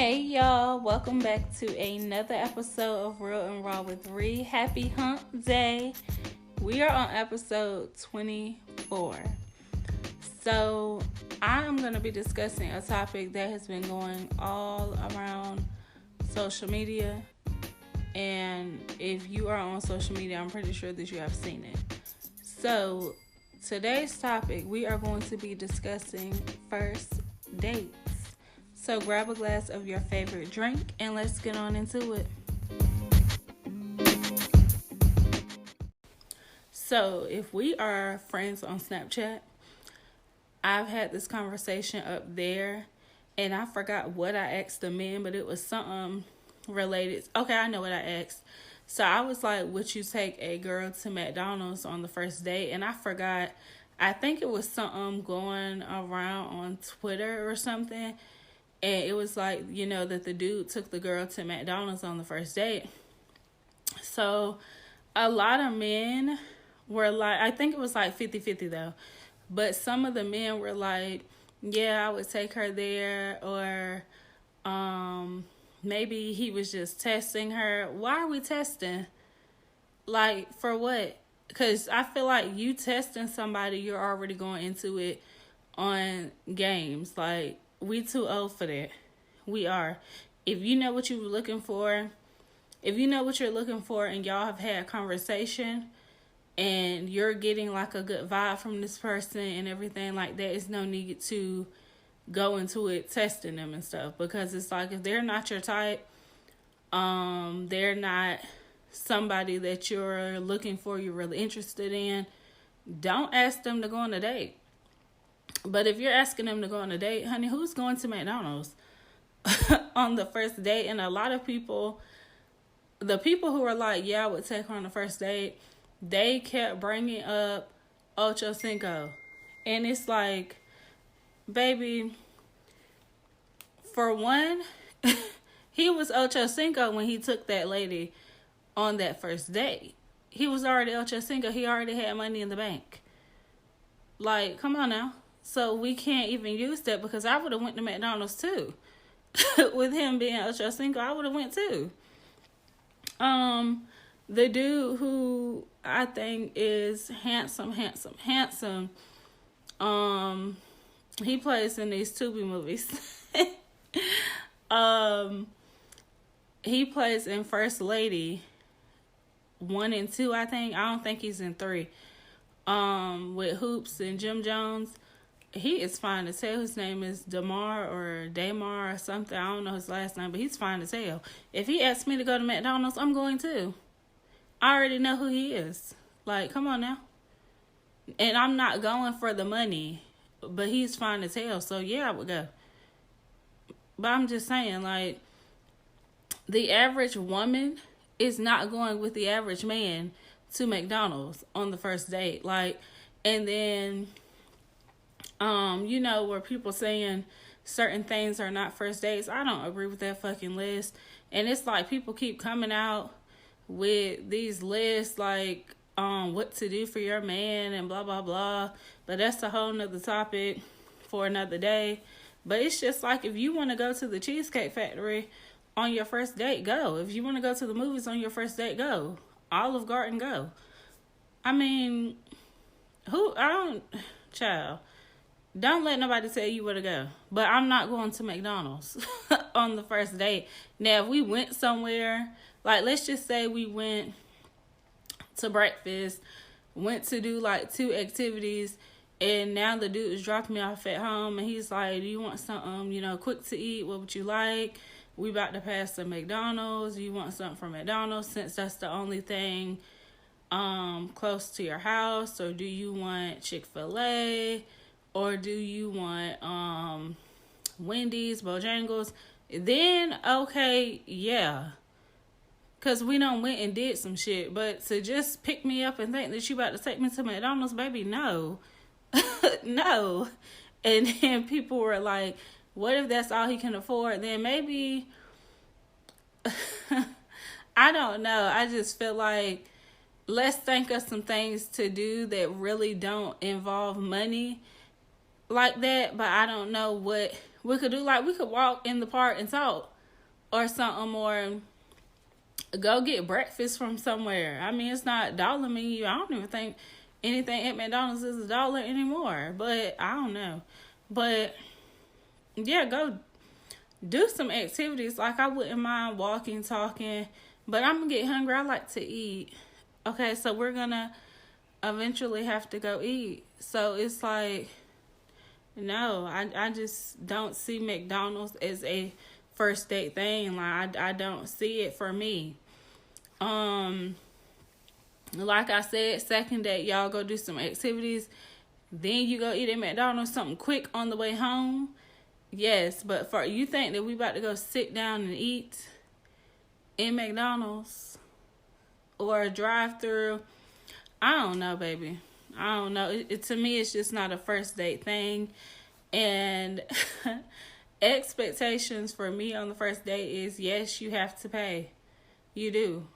Hey y'all, welcome back to another episode of Real and Raw with Ree. Happy Hump Day. We are on episode 24. So, I am going to be discussing a topic that has been going all around social media. And if you are on social media, I'm pretty sure that you have seen it. So, today's topic, we are going to be discussing first dates. So grab a glass of your favorite drink and let's get on into it. So if we are friends on Snapchat, I've had this conversation up there and I forgot what I asked the men, but it was something related. Okay, I know what I asked. So I was like, would you take a girl to McDonald's on the first date? And I forgot. I think it was something going around on Twitter or something. And it was like, that the dude took the girl to McDonald's on the first date. So a lot of men were like, I think it was like 50-50 though. But some of the men were like, yeah, I would take her there. Or maybe he was just testing her. Why are we testing? Like, for what? Because I feel like you testing somebody, you're already going into it on games. Like, we too old for that. We are. If you know what you're looking for, and y'all have had a conversation and you're getting like a good vibe from this person and everything like that, it's no need to go into it testing them and stuff. Because it's like, if they're not your type, they're not somebody that you're looking for, you're really interested in, don't ask them to go on a date. But if you're asking them to go on a date, honey, who's going to McDonald's on the first date? And a lot of people, the people who are like, yeah, I would take her on the first date, they kept bringing up Ocho Cinco. And it's like, baby, for one, he was Ocho Cinco when he took that lady on that first date. He was already Ocho Cinco. He already had money in the bank. Like, come on now. So we can't even use that, because I would have went to McDonald's too. With him being Ocho Cinco, I would have went too. The dude who I think is handsome. He plays in these Tubi movies. He plays in First Lady 1 and 2, I think. I don't think he's in 3. With Hoops and Jim Jones. He is fine to tell. His name is Damar or something. I don't know his last name, but he's fine to tell. If he asks me to go to McDonald's, I'm going to. I already know who he is. Like, come on now. And I'm not going for the money, but he's fine to tell. So, yeah, I would go. But I'm just saying, like, the average woman is not going with the average man to McDonald's on the first date. Like, and then... where people saying certain things are not first dates. I don't agree with that fucking list. And it's like people keep coming out with these lists like what to do for your man and blah, blah, blah. But that's a whole nother topic for another day. But it's just like, if you want to go to the Cheesecake Factory on your first date, go. If you want to go to the movies on your first date, go. Olive Garden, go. I mean, child. Don't let nobody tell you where to go. But I'm not going to McDonald's on the first date. Now, if we went somewhere, like, let's just say we went to breakfast, went to do, like, 2 activities, and now the dude is dropping me off at home, and he's like, do you want something, quick to eat? What would you like? We about to pass the McDonald's. You want something from McDonald's, since that's the only thing close to your house? Or do you want Chick-fil-A? Or do you want Wendy's, Bojangles? Then, okay, yeah. Because we done went and did some shit. But to just pick me up and think that you about to take me to McDonald's, baby, no. No. And then people were like, what if that's all he can afford? Then maybe, I don't know. I just feel like, let's think of some things to do that really don't involve money like that. But I don't know what we could do. Like, we could walk in the park and talk. or something, or go get breakfast from somewhere. I mean, it's not dollar menu. I don't even think anything at McDonald's is $1 anymore. But I don't know. But yeah, go do some activities. Like, I wouldn't mind walking, talking, but I'm gonna get hungry. I like to eat. Okay, so we're gonna eventually have to go eat. So it's like, no, I just don't see McDonald's as a first date thing. Like, I don't see it for me. Like I said, second date, y'all go do some activities. Then you go eat at McDonald's, something quick on the way home. Yes, but for you think that we about to go sit down and eat in McDonald's or drive through? I don't know, baby. I don't know. To me, it's just not a first date thing. And expectations for me on the first date is, yes, you have to pay. You do.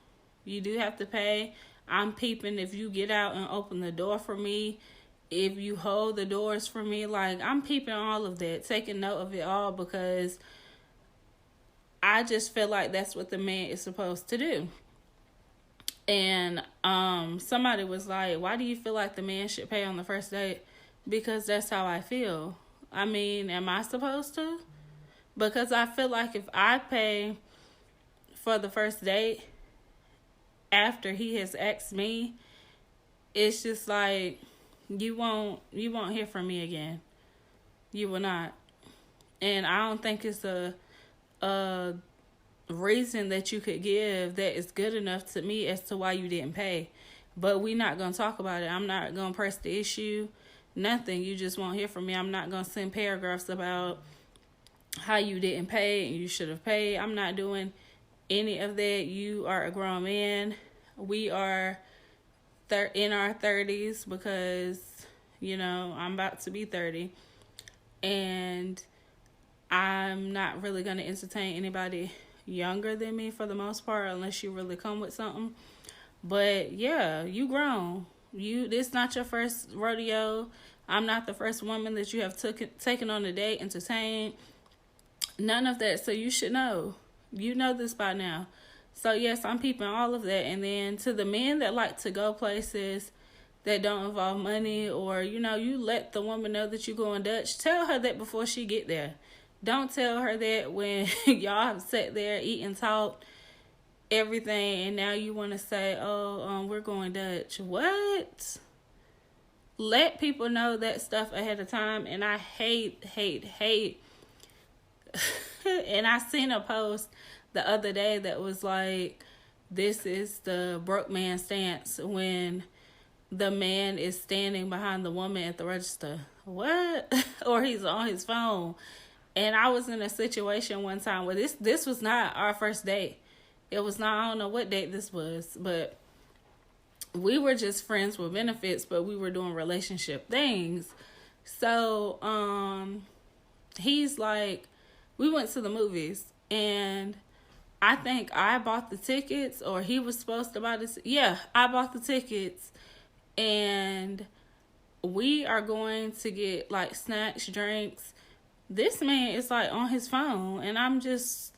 You do have to pay. I'm peeping if you get out and open the door for me, if you hold the doors for me. Like, I'm peeping all of that, taking note of it all, because I just feel like that's what the man is supposed to do. And somebody was like, why do you feel like the man should pay on the first date? Because that's how I feel. I mean, am I supposed to? Because I feel like if I pay for the first date after he has asked me, it's just like, you won't hear from me again. You will not. And I don't think it's a reason that you could give that is good enough to me as to why you didn't pay. But we're not going to talk about it. I'm not going to press the issue. Nothing. You just won't hear from me. I'm not going to send paragraphs about how you didn't pay and you should have paid. I'm not doing any of that. You are a grown man. We are in our 30s, because, you know, I'm about to be 30. And I'm not really going to entertain anybody younger than me for the most part, unless you really come with something. But yeah, you grown. This not your first rodeo. I'm not the first woman that you have taken on a date, entertained. None of that. So you should know. You know this by now. So yes, I'm peeping all of that. And then to the men that like to go places that don't involve money, or, you know, you let the woman know that you're going Dutch. Tell her that before she get there. Don't tell her that when y'all have sat there, eaten, talked, everything, and now you want to say, we're going Dutch. What? Let people know that stuff ahead of time. And I hate and I seen a post the other day that was like, this is the broke man stance when the man is standing behind the woman at the register. What? Or he's on his phone. And I was in a situation one time where this was not our first date. It was not, I don't know what date this was, but we were just friends with benefits, but we were doing relationship things. So, he's like, we went to the movies, and I think I bought the tickets, or he was supposed to buy this. Yeah, I bought the tickets, and we are going to get like snacks, drinks. This man is like on his phone, and I'm just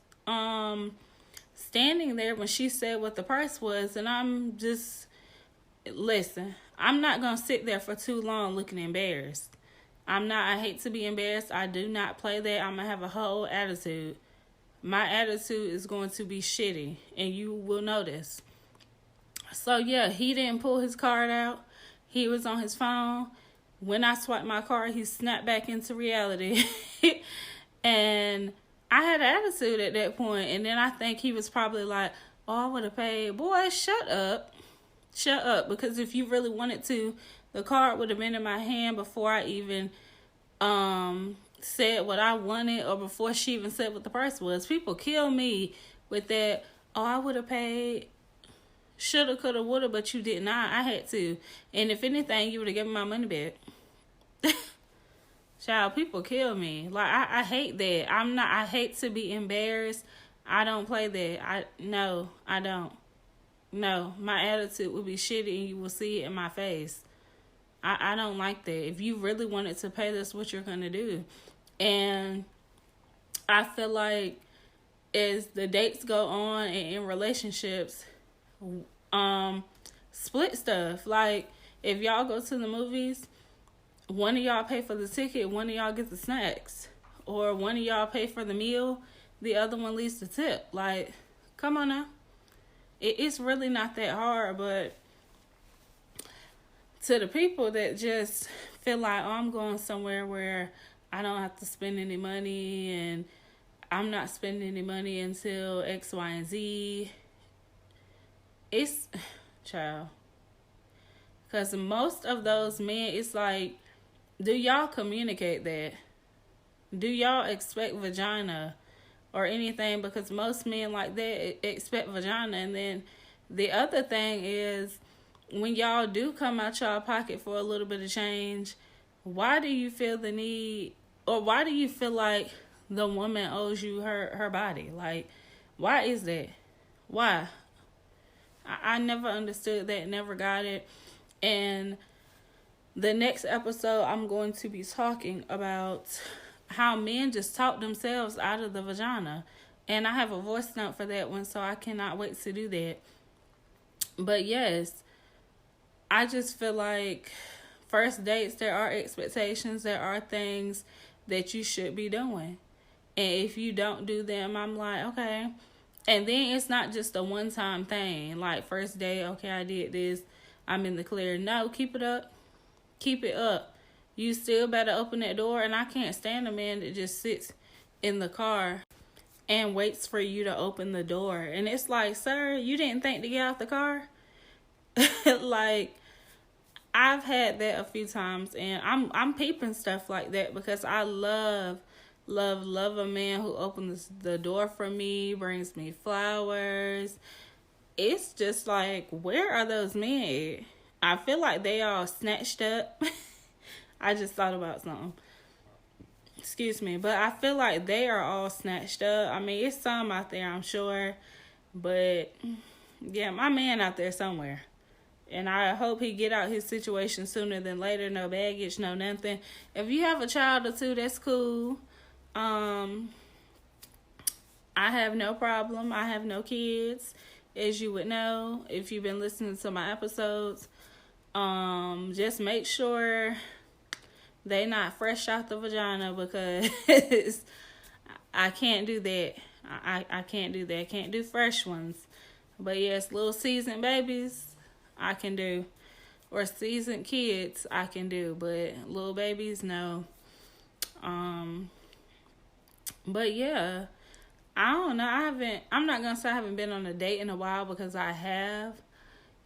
standing there when she said what the price was, and I'm just, listen, I'm not gonna sit there for too long looking embarrassed. I hate to be embarrassed. I do not play that. I'm gonna have a whole attitude. My attitude is going to be shitty, and you will notice. So yeah, he didn't pull his card out. He was on his phone. When I swiped my card, he snapped back into reality. And I had an attitude at that point. And then I think he was probably like, oh, I would have paid. Boy, shut up. Shut up. Because if you really wanted to, the card would have been in my hand before I even said what I wanted, or before she even said what the price was. People kill me with that, oh, I would have paid. Shoulda, coulda, woulda, but you did not. I had to. And if anything, you would have given my money back. Child, people kill me. Like, I hate that. I hate to be embarrassed. I don't play that. No, I don't. No, my attitude would be shitty, and you will see it in my face. I don't like that. If you really wanted to pay, that's what you're going to do. And I feel like as the dates go on and in relationships, split stuff. Like, if y'all go to the movies, one of y'all pay for the ticket, one of y'all gets the snacks. Or one of y'all pay for the meal, the other one leaves the tip. Like, come on now. It's really not that hard, but to the people that just feel like, oh, I'm going somewhere where I don't have to spend any money and I'm not spending any money until X, Y, and Z. It's, child. Because most of those men, it's like, do y'all communicate that? Do y'all expect vagina or anything? Because most men like that expect vagina. And then the other thing is, when y'all do come out y'all pocket for a little bit of change, why do you feel the need, or why do you feel like the woman owes you her body? Like, why is that? Why? I never understood that, never got it. And the next episode, I'm going to be talking about how men just talk themselves out of the vagina. And I have a voice note for that one, so I cannot wait to do that. But yes, I just feel like first dates, there are expectations, there are things that you should be doing. And if you don't do them, I'm like, okay. And then it's not just a one-time thing. Like, first day, okay, I did this, I'm in the clear. No, keep it up. Keep it up. You still better open that door. And I can't stand a man that just sits in the car and waits for you to open the door. And it's like, sir, you didn't think to get out the car? Like, I've had that a few times, and I'm peeping stuff like that because I love a man who opens the door for me, brings me flowers. It's just like, where are those men at? I feel like they all snatched up. I just thought about something. Excuse me. But I feel like they are all snatched up. I mean, it's some out there, I'm sure. But, yeah, my man out there somewhere. And I hope he get out his situation sooner than later. No baggage, no nothing. If you have a child or two, that's cool. I have no problem. I have no kids, as you would know if you've been listening to my episodes. Just make sure they not fresh out the vagina, because I can't do that. I can't do that. I can't do fresh ones. But yes, little seasoned babies, I can do. Or seasoned kids, I can do. But little babies, no. But yeah, I don't know. I'm not going to say I haven't been on a date in a while, because I have.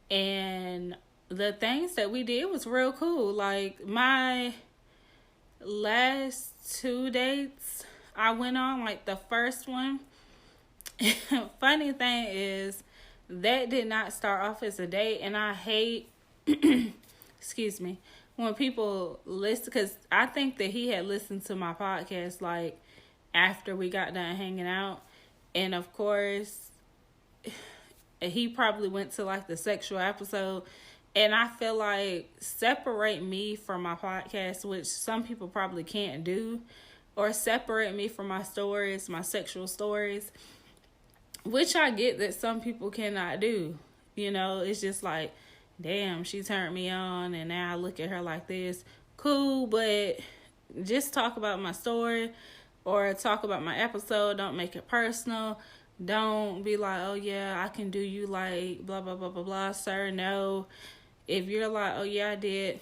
And the things that we did was real cool. Like, my last 2 dates I went on, like the first one, funny thing is, that did not start off as a date. And I hate, excuse me, when people listen, because I think that he had listened to my podcast, like, after we got done hanging out. And of course, he probably went to like the sexual episode. And I feel like, separate me from my podcast, which some people probably can't do, or separate me from my stories, my sexual stories, which I get that some people cannot do. You know, it's just like, damn, she turned me on and now I look at her like this. Cool, but just talk about my story or talk about my episode. Don't make it personal. Don't be like, oh yeah, I can do you like blah, blah, blah, blah, blah. Sir, no. If you're like, oh yeah, I did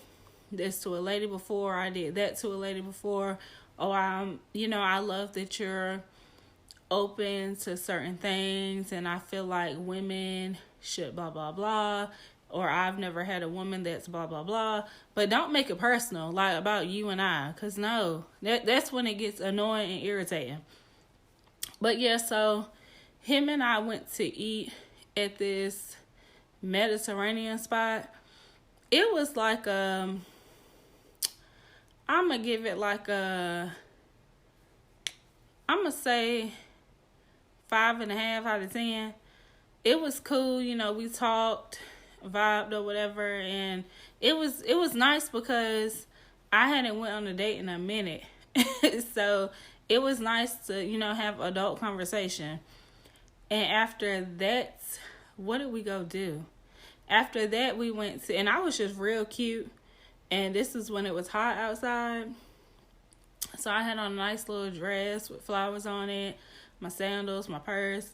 this to a lady before, I did that to a lady before, oh, I love that you're open to certain things, and I feel like women should blah, blah, blah, or I've never had a woman that's blah, blah, blah. But don't make it personal, like about you and I, because no, that's when it gets annoying and irritating. But yeah, so him and I went to eat at this Mediterranean spot. It was like, I'm going to give it like I'm going to say 5.5 out of 10. It was cool, you know, we talked, vibed or whatever, and it was nice because I hadn't went on a date in a minute. So it was nice to, have adult conversation. And after that, what did we go do? After that, we went to, and I was just real cute. And this is when it was hot outside. So I had on a nice little dress with flowers on it, my sandals, my purse.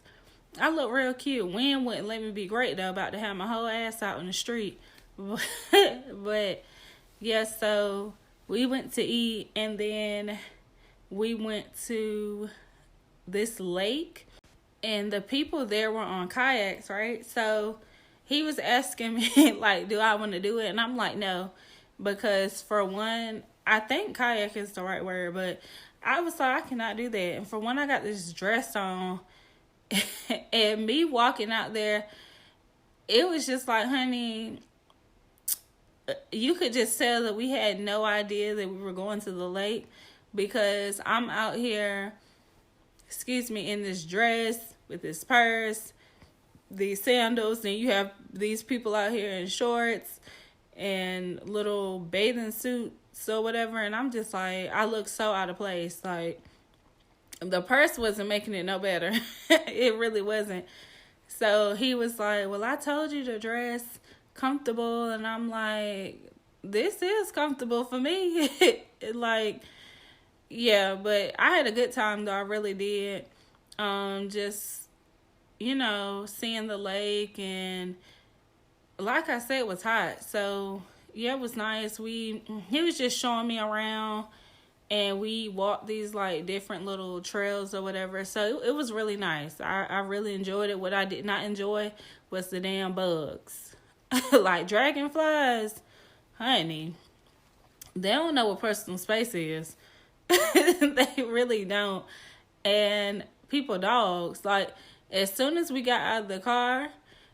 I look real cute. Wind wouldn't let me be great, though, about to have my whole ass out in the street. But yeah, so we went to eat, and then we went to this lake, and the people there were on kayaks, right? So he was asking me, like, do I want to do it? And I'm like, no, because for one, I think kayak is the right word, but I was like, I cannot do that. And for one, I got this dress on, and me walking out there, it was just like, honey, you could just tell that we had no idea that we were going to the lake, because I'm out here, in this dress with this purse, these sandals, and you have these people out here in shorts and little bathing suits or whatever, and I'm just like, I look so out of place. Like, the purse wasn't making it no better. It really wasn't. So he was like, well, I told you to dress comfortable, and I'm like, this is comfortable for me. Like, yeah, but I had a good time though. I really did. Just, seeing the lake, and like I said, it was hot. So yeah, it was nice. He was just showing me around, and we walked these like different little trails or whatever. So it was really nice. I really enjoyed it. What I did not enjoy was the damn bugs. Like dragonflies, honey, they don't know what personal space is. They really don't. And people dogs, like, as soon as we got out of the car,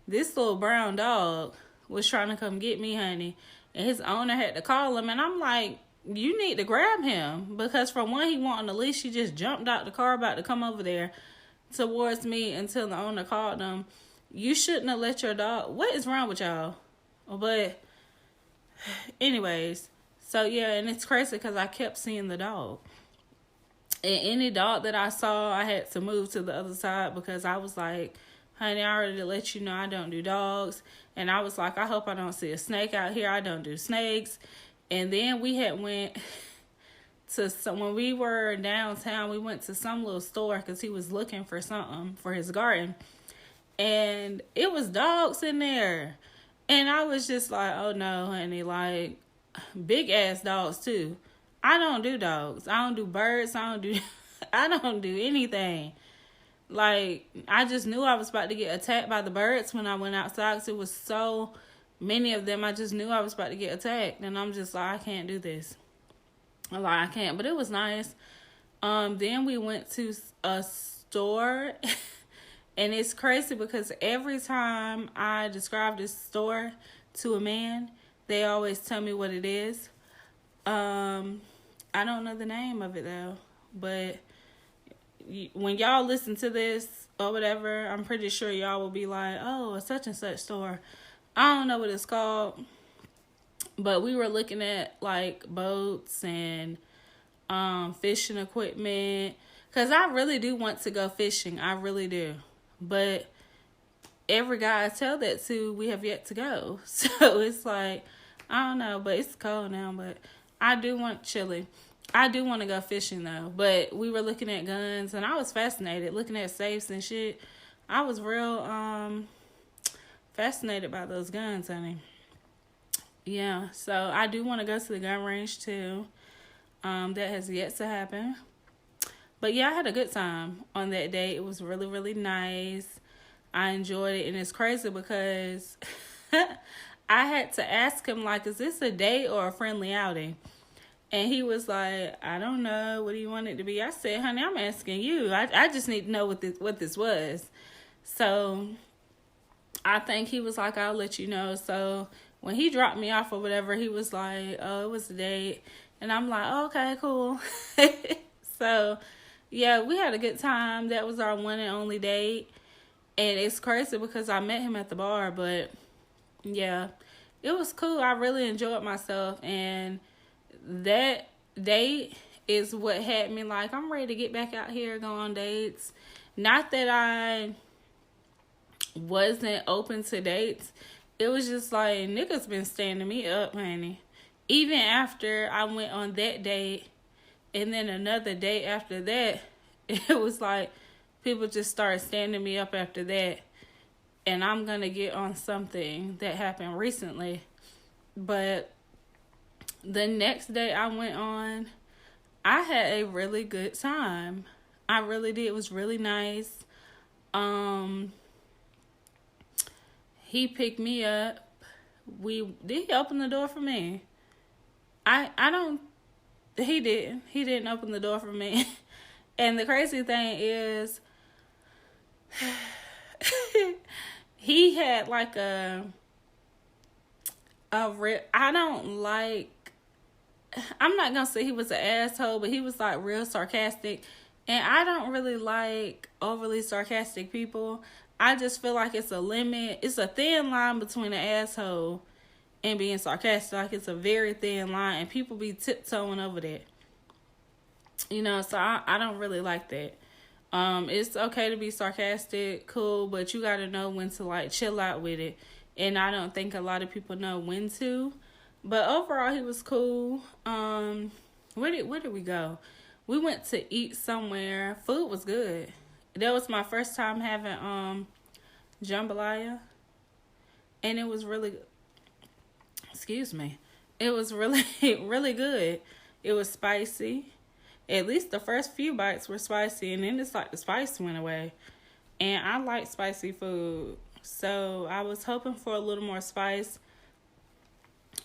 this little brown dog was trying to come get me, honey. And his owner had to call him. And I'm like, you need to grab him. Because for one, he wanted the leash. He just jumped out the car about to come over there towards me until the owner called him. You shouldn't have let your dog. What is wrong with y'all? But anyways, so yeah, and it's crazy because I kept seeing the dog. And any dog that I saw, I had to move to the other side, because I was like, honey, I already let you know I don't do dogs. And I was like, I hope I don't see a snake out here. I don't do snakes. And then we had went to when we were downtown, we went to some little store because he was looking for something for his garden. And it was dogs in there. And I was just like, oh no, honey, like big ass dogs too. I don't do dogs. I don't do birds. I don't do anything. Like, I just knew I was about to get attacked by the birds when I went outside, because it was so many of them. I just knew I was about to get attacked. And I'm just like, I can't do this. I'm like, I can't. But it was nice. Then we went to a store. And it's crazy because every time I describe this store to a man, they always tell me what it is. I don't know the name of it though, but when y'all listen to this or whatever, I'm pretty sure y'all will be like, oh, a such and such store. I don't know what it's called, but we were looking at like boats and fishing equipment, because I really do want to go fishing. I really do. But every guy I tell that to, we have yet to go. So it's like, I don't know, but it's cold now, but I do want chili. I do want to go fishing though. But we were looking at guns, and I was fascinated looking at safes and shit. I was real fascinated by those guns, honey. Yeah, so I do want to go to the gun range too. That has yet to happen. But yeah, I had a good time on that day. It was really, really nice. I enjoyed it. And it's crazy because I had to ask him, like, is this a date or a friendly outing? And he was like, I don't know. What do you want it to be? I said, honey, I'm asking you. I just need to know what this was. So I think he was like, I'll let you know. So when he dropped me off or whatever, he was like, oh, it was a date. And I'm like, oh, okay, cool. So yeah, we had a good time. That was our one and only date. And it's crazy because I met him at the bar, but yeah, it was cool. I really enjoyed myself. And that date is what had me like, I'm ready to get back out here, go on dates. Not that I wasn't open to dates. It was just like, niggas been standing me up, honey. Even after I went on that date and then another date after that, it was like people just started standing me up after that. And I'm going to get on something that happened recently. But the next day I went on, I had a really good time. I really did. It was really nice. He picked me up. Did he open the door for me? I don't. He didn't. He didn't open the door for me. And the crazy thing is, he had like I don't like. I'm not gonna say he was an asshole, but he was like real sarcastic, and I don't really like overly sarcastic people. I just feel like it's a limit. It's a thin line between an asshole and being sarcastic. Like, it's a very thin line, and people be tiptoeing over that. You know, so I don't really like that. It's okay to be sarcastic, cool, but you gotta know when to like chill out with it. And I don't think a lot of people know when to. But overall, he was cool. Where did we go? We went to eat somewhere. Food was good. That was my first time having jambalaya, and it was really, excuse me, it was really really good. It was spicy. At least the first few bites were spicy, and then it's like the spice went away. And I like spicy food, so I was hoping for a little more spice.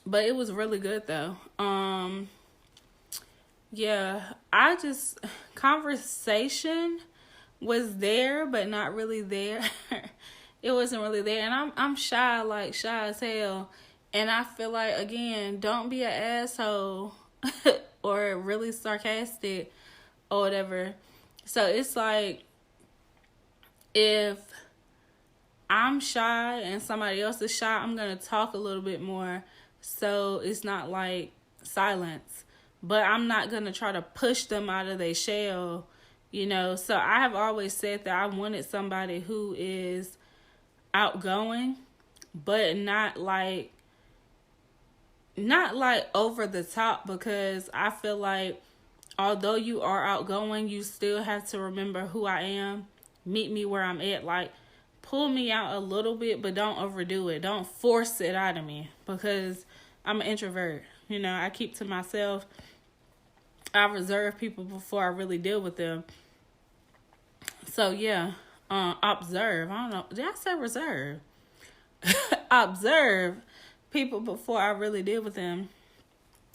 But it was really good though. Yeah, conversation was there, but not really there. It wasn't really there. And I'm shy as hell. And I feel like, again, don't be an asshole or really sarcastic or whatever. So it's like, if I'm shy and somebody else is shy, I'm going to talk a little bit more. So it's not like silence. But I'm not going to try to push them out of their shell, you know. So I have always said that I wanted somebody who is outgoing, but not like over the top, because I feel like although you are outgoing, you still have to remember who I am. Meet me where I'm at. Like, pull me out a little bit, but don't overdo it. Don't force it out of me, because I'm an introvert. You know, I keep to myself. I reserve people before I really deal with them. So, yeah. Observe. I don't know. Did I say reserve? Observe people before I really deal with them.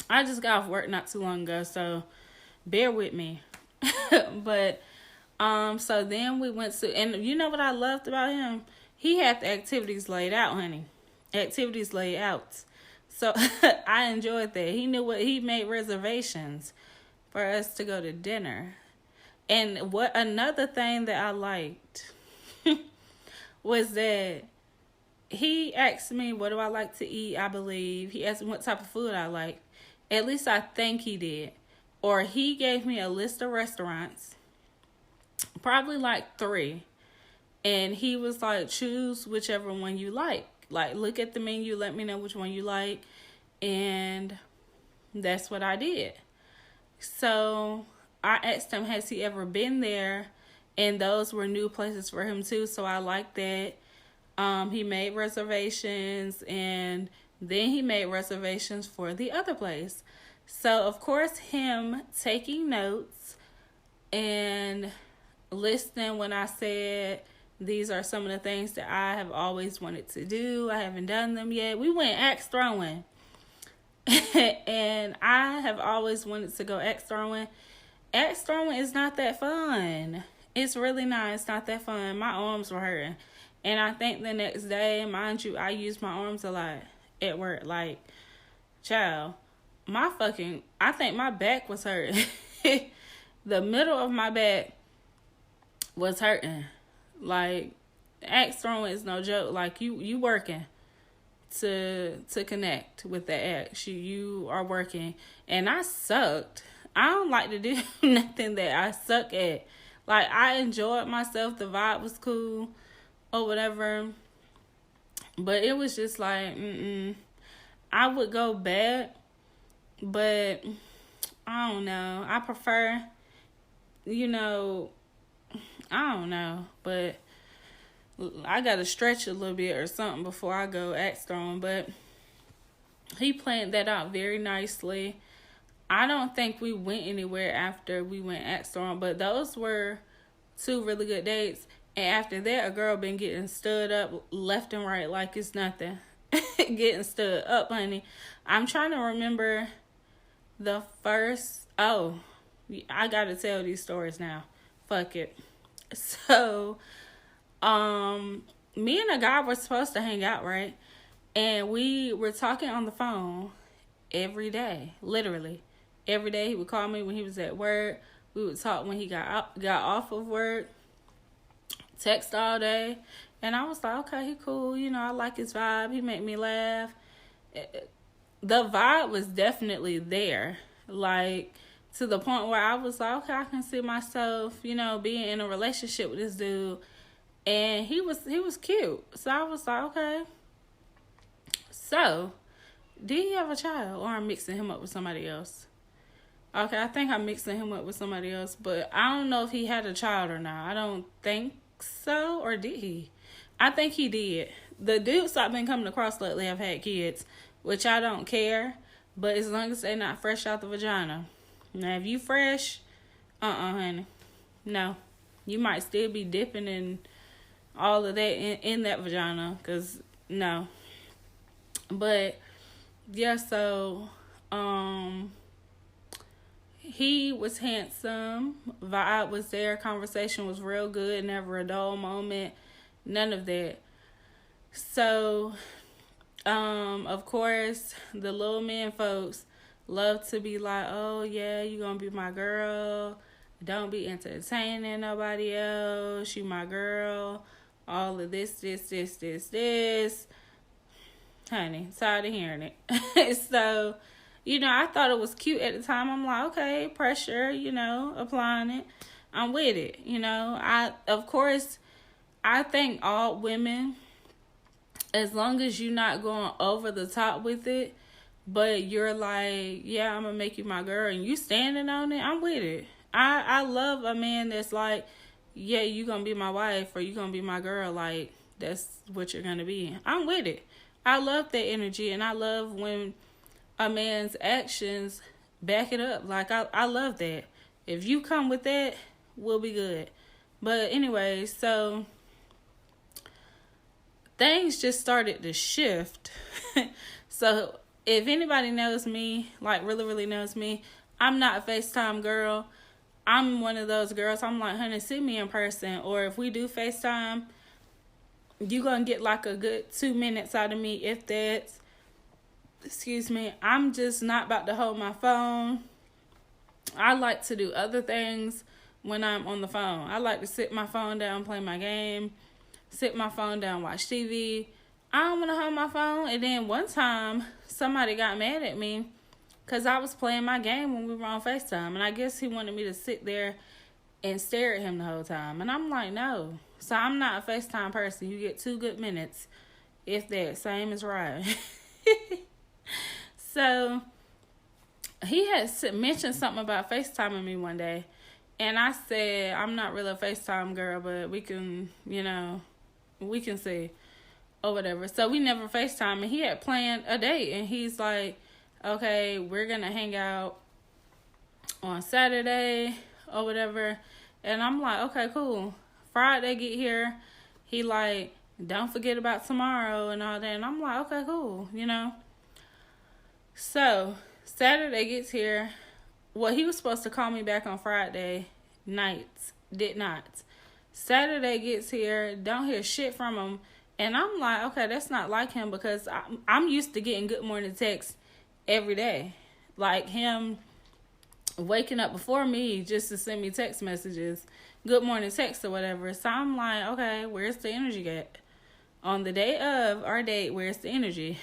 I just got off work not too long ago, so bear with me. But, so then we went to, and you know what I loved about him? He had the activities laid out, honey. Activities laid out. So I enjoyed that. He made reservations for us to go to dinner. And what another thing that I liked was that he asked me, what do I like to eat, I believe. He asked me what type of food I like. At least I think he did. Or he gave me a list of restaurants, probably like 3. And he was like, choose whichever one you like. Like, look at the menu, let me know which one you like. And that's what I did. So I asked him, has he ever been there? And those were new places for him too. So I like that. He made reservations, and then he made reservations for the other place. So, of course, him taking notes and listening when I said, these are some of the things that I have always wanted to do. I haven't done them yet. We went axe throwing. And I have always wanted to go axe throwing. Axe throwing is not that fun. It's really not. It's not that fun. My arms were hurting. And I think the next day, mind you, I used my arms a lot at work. Like, child, I think my back was hurting. The middle of my back was hurting. Like, axe throwing is no joke. Like, you working to connect with the axe. You are working. And I sucked. I don't like to do nothing that I suck at. Like, I enjoyed myself. The vibe was cool or whatever. But it was just like, I would go back, but I don't know. I prefer, you know, I don't know. But I got to stretch a little bit or something before I go act strong. But he planned that out very nicely. I don't think we went anywhere after we went act strong, but those were 2 really good dates. And after that, a girl been getting stood up left and right like it's nothing. Getting stood up, honey. I'm trying to remember the first... Oh, I got to tell these stories now. Fuck it. So, me and a guy were supposed to hang out, right? And we were talking on the phone every day, literally. Every day he would call me when he was at work. We would talk when he got off of work. Text all day. And I was like, okay, he cool. You know, I like his vibe. He make me laugh. The vibe was definitely there. Like, to the point where I was like, okay, I can see myself, you know, being in a relationship with this dude. And he was cute. So I was like, okay. So, did he have a child? Or I'm mixing him up with somebody else? Okay, I think I'm mixing him up with somebody else. But I don't know if he had a child or not. I don't think so. Or did he? I think he did. The dudes I've been coming across lately have had kids, which I don't care. But as long as they're not fresh out the vagina. Now, if you fresh, honey. No. You might still be dipping in all of that in that vagina. Because, no. But, yeah, so, he was handsome. Vibe was there. Conversation was real good. Never a dull moment. None of that. So, of course, the little men folks love to be like, oh, yeah, you gonna be my girl. Don't be entertaining nobody else. You my girl. All of this. Honey, tired of hearing it. So, you know, I thought it was cute at the time. I'm like, okay, pressure, you know, applying it. I'm with it, you know. Of course, I think all women, as long as you're not going over the top with it, but you're like, yeah, I'm going to make you my girl, and you standing on it, I'm with it. I love a man that's like, yeah, you going to be my wife, or you going to be my girl, like, that's what you're going to be. I'm with it. I love that energy, and I love when a man's actions back it up. Like, I love that. If you come with that, we'll be good. But anyway, so things just started to shift. So if anybody knows me, like really, really knows me, I'm not a FaceTime girl. I'm one of those girls, I'm like, honey, see me in person. Or if we do FaceTime, you're going to get like a good 2 minutes out of me, if that's, excuse me. I'm just not about to hold my phone. I like to do other things when I'm on the phone. I like to sit my phone down, play my game, sit my phone down, watch TV. I don't want to hold my phone. And then one time, somebody got mad at me because I was playing my game when we were on FaceTime. And I guess he wanted me to sit there and stare at him the whole time. And I'm like, no. So I'm not a FaceTime person. You get 2 good minutes, if that. Same as Ryan. So he had mentioned something about FaceTiming me one day. And I said, I'm not really a FaceTime girl, but we can, you know, we can see or whatever. So we never FaceTime. And he had planned a date. And he's like, okay, we're going to hang out on Saturday or whatever. And I'm like, okay, cool. Friday get here. He like, don't forget about tomorrow and all that. And I'm like, okay, cool, you know. So Saturday gets here. Well, he was supposed to call me back on Friday night. Did not. Saturday gets here. Don't hear shit from him. And I'm like, okay, that's not like him, because I'm used to getting good morning texts every day. Like him waking up before me just to send me text messages, good morning text or whatever. So I'm like, okay, where's the energy at? On the day of our date, where's the energy?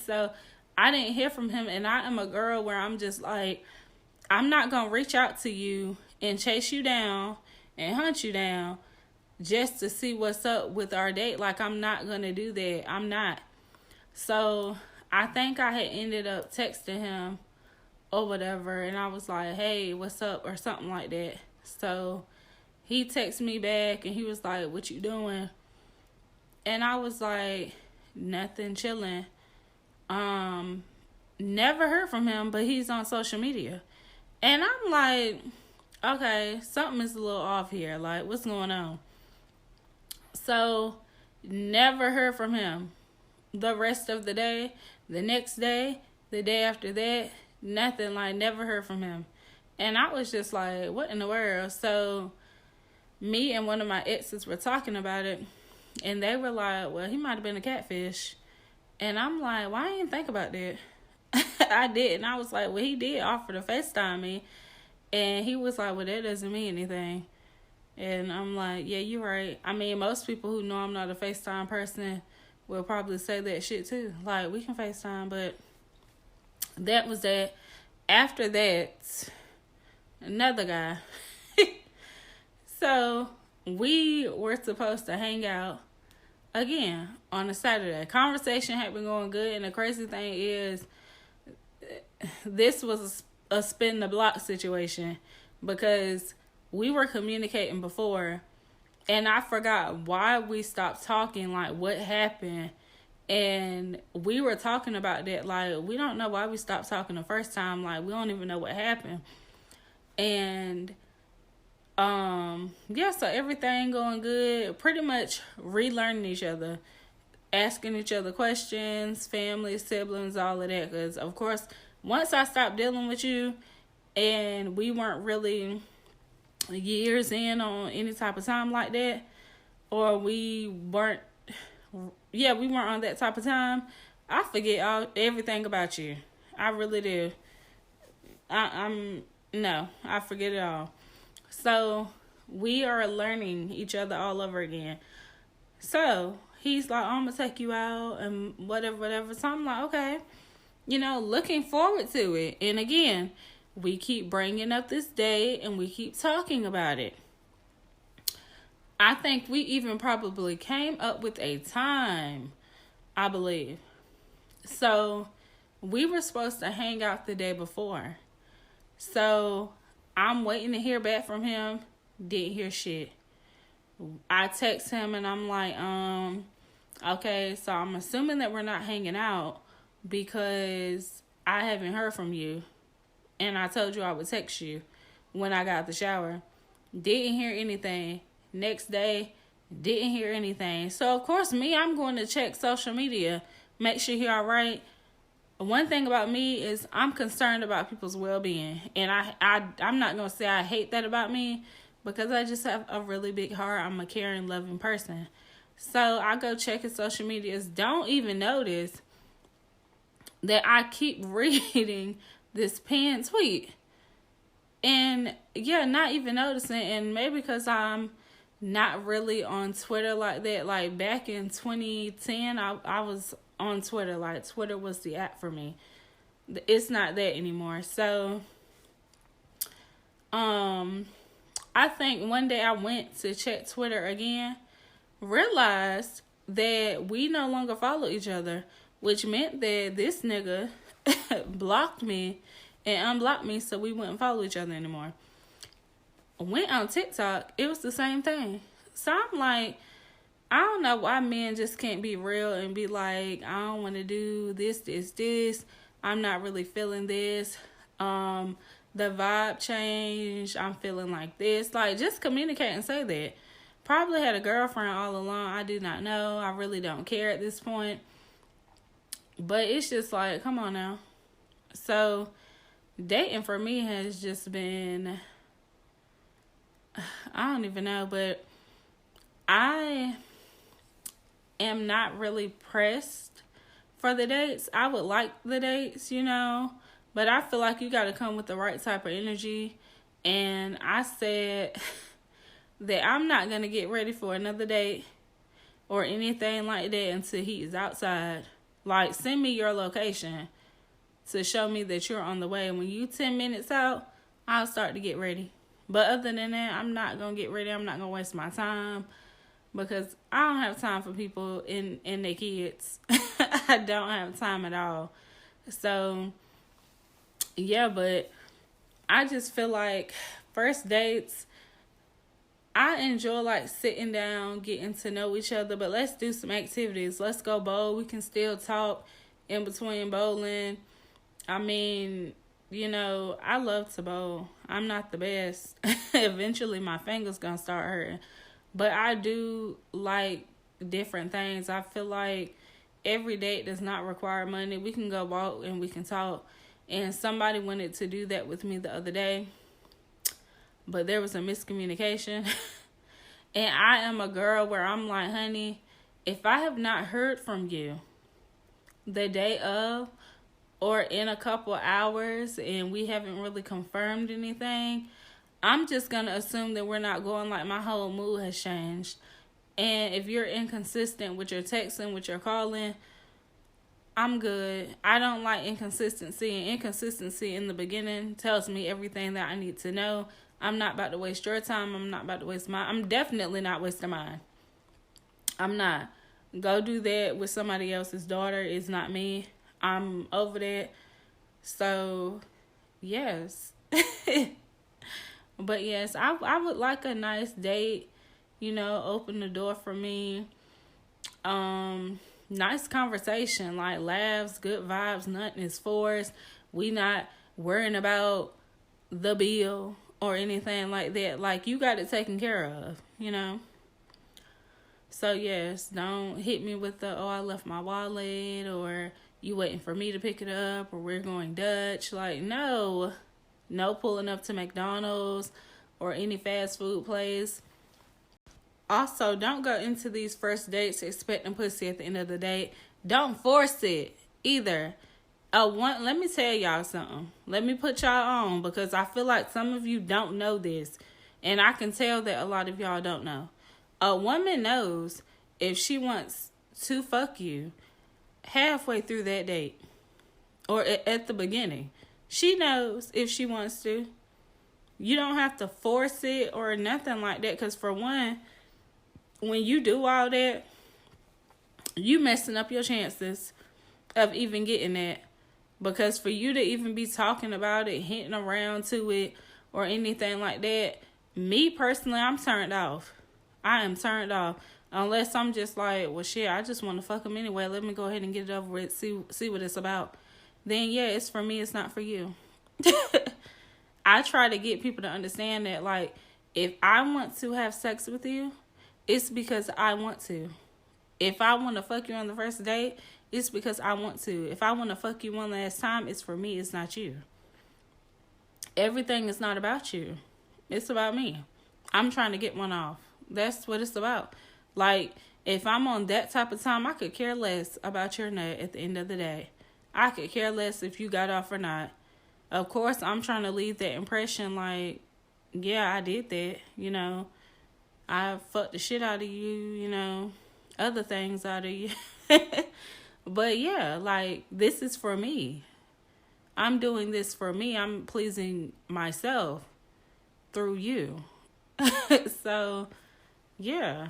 So I didn't hear from him, and I am a girl where I'm just like, I'm not going to reach out to you and chase you down and hunt you down just to see what's up with our date. Like, I'm not going to do that. I'm not. So I think I had ended up texting him or whatever, and I was like, hey, what's up, or something like that. So he texted me back, and he was like, what you doing? And I was like, nothing, chilling. Never heard from him, but he's on social media. And I'm like, okay, something is a little off here. Like, what's going on? So, never heard from him. The rest of the day, the next day, the day after that, nothing. Like, never heard from him. And I was just like, what in the world? So, me and one of my exes were talking about it. And they were like, well, he might have been a catfish. And I'm like, why I didn't think about that? I did. And I was like, well, he did offer to FaceTime me. And he was like, well, that doesn't mean anything. And I'm like, yeah, you're right. I mean, most people who know I'm not a FaceTime person will probably say that shit too. Like, we can FaceTime, but that was that. After that, another guy. So, we were supposed to hang out again on a Saturday. Conversation had been going good, and the crazy thing is, this was a spin the block situation because we were communicating before, and I forgot why we stopped talking, like what happened. And we were talking about that, like, we don't know why we stopped talking the first time. Like, we don't even know what happened. And yeah, so everything going good. Pretty much relearning each other, asking each other questions, family, siblings, all of that. Because, of course, once I stopped dealing with you and we weren't really years in on any type of time like that, or we weren't on that type of time, I forget everything about you. I really do. I forget it all. So we are learning each other all over again. So he's like, I'm gonna take you out and whatever. So I'm like, okay, looking forward to it. And again, we keep bringing up this day and we keep talking about it. I think we even probably came up with a time, I believe. So we were supposed to hang out the day before. So I'm waiting to hear back from him. Didn't hear shit. I text him and I'm like, okay, so I'm assuming that we're not hanging out because I haven't heard from you. And I told you I would text you when I got out the shower. Didn't hear anything. Next day, didn't hear anything. So, of course, I'm going to check social media, make sure you're all right. One thing about me is I'm concerned about people's well-being. And I'm not going to say I hate that about me because I just have a really big heart. I'm a caring, loving person. So I go check his social medias. Don't even notice that I keep reading this pinned tweet. And yeah, not even noticing. And maybe because I'm not really on Twitter like that. Like back in 2010, I was on Twitter. Like Twitter was the app for me. It's not that anymore. So, I think one day I went to check Twitter again, realized that we no longer follow each other, which meant that this nigga blocked me and unblocked me so we wouldn't follow each other anymore. Went on TikTok, it was the same thing. So I'm like, I don't know why men just can't be real and be like, I don't want to do this. I'm not really feeling this. The vibe changed. I'm feeling like this. Like, just communicate and say that. Probably had a girlfriend all along. I do not know. I really don't care at this point. But it's just like, come on now. So, dating for me has just been, I don't even know, but I am not really pressed for the dates. I would like the dates, but I feel like you got to come with the right type of energy. And I said that I'm not going to get ready for another date or anything like that until he is outside. Like, send me your location to show me that you're on the way. And when you 10 minutes out, I'll start to get ready. But other than that, I'm not going to get ready. I'm not going to waste my time because I don't have time for people and their kids. I don't have time at all. So, yeah, but I just feel like first dates, I enjoy like sitting down, getting to know each other, but let's do some activities. Let's go bowl. We can still talk in between bowling. I mean, you know, I love to bowl. I'm not the best. Eventually my fingers gonna start hurting. But I do like different things. I feel like every date does not require money. We can go walk and we can talk. And somebody wanted to do that with me the other day, but there was a miscommunication. And I am a girl where I'm like, honey, if I have not heard from you the day of or in a couple hours and we haven't really confirmed anything, I'm just going to assume that we're not going. Like, my whole mood has changed. And if you're inconsistent with your texting, with your calling, I'm good. I don't like inconsistency. And inconsistency in the beginning tells me everything that I need to know. I'm not about to waste your time. I'm not about to waste mine. I'm definitely not wasting mine. I'm not. Go do that with somebody else's daughter. It's not me. I'm over that. So, yes. But yes, I would like a nice date. You know, open the door for me. Nice conversation, like laughs, good vibes, nothing is forced. We not worrying about the bill or anything like that. Like, you got it taken care of, you know. So yes, don't hit me with the, oh, I left my wallet, or you waiting for me to pick it up, or we're going Dutch. Like, no pulling up to McDonald's or any fast food place. Also, don't go into these first dates expecting pussy at the end of the date. Don't force it either. Let me tell y'all something. Let me put y'all on, because I feel like some of you don't know this. And I can tell that a lot of y'all don't know. A woman knows if she wants to fuck you halfway through that date or at the beginning. She knows if she wants to. You don't have to force it or nothing like that, because for one, when you do all that, you messing up your chances of even getting that. Because for you to even be talking about it, hinting around to it, or anything like that, me personally, I'm turned off. I am turned off. Unless I'm just like, well, shit, I just want to fuck him anyway. Let me go ahead and get it over with, see what it's about. Then, yeah, it's for me. It's not for you. I try to get people to understand that, like, if I want to have sex with you, it's because I want to. If I want to fuck you on the first date, it's because I want to. If I want to fuck you one last time, it's for me. It's not you. Everything is not about you. It's about me. I'm trying to get one off. That's what it's about. Like, if I'm on that type of time, I could care less about your nut at the end of the day. I could care less if you got off or not. Of course, I'm trying to leave that impression like, yeah, I did that, you know. I fucked the shit out of you, you know, other things out of you. But yeah, like, this is for me. I'm doing this for me. I'm pleasing myself through you. So, yeah.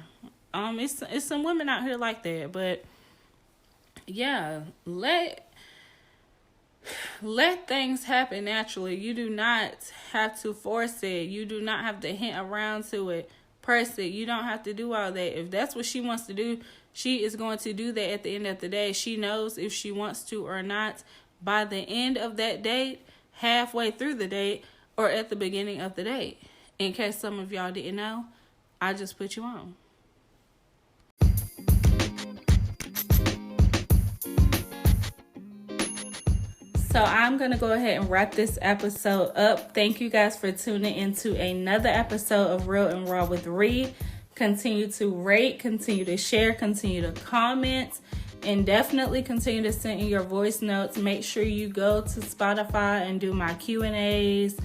It's some women out here like that, but yeah, let things happen naturally. You do not have to force it. You do not have to hint around to it. Press it. You don't have to do all that. If that's what she wants to do, she is going to do that at the end of the day. She knows if she wants to or not by the end of that date, halfway through the date, or at the beginning of the date. In case some of y'all didn't know, I just put you on. So I'm going to go ahead and wrap this episode up. Thank you guys for tuning into another episode of Real and Raw with Ree. Continue to rate, continue to share, continue to comment, and definitely continue to send in your voice notes. Make sure you go to Spotify and do my Q&As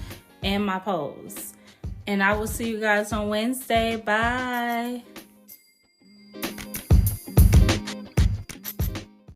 and my polls. And I will see you guys on Wednesday. Bye.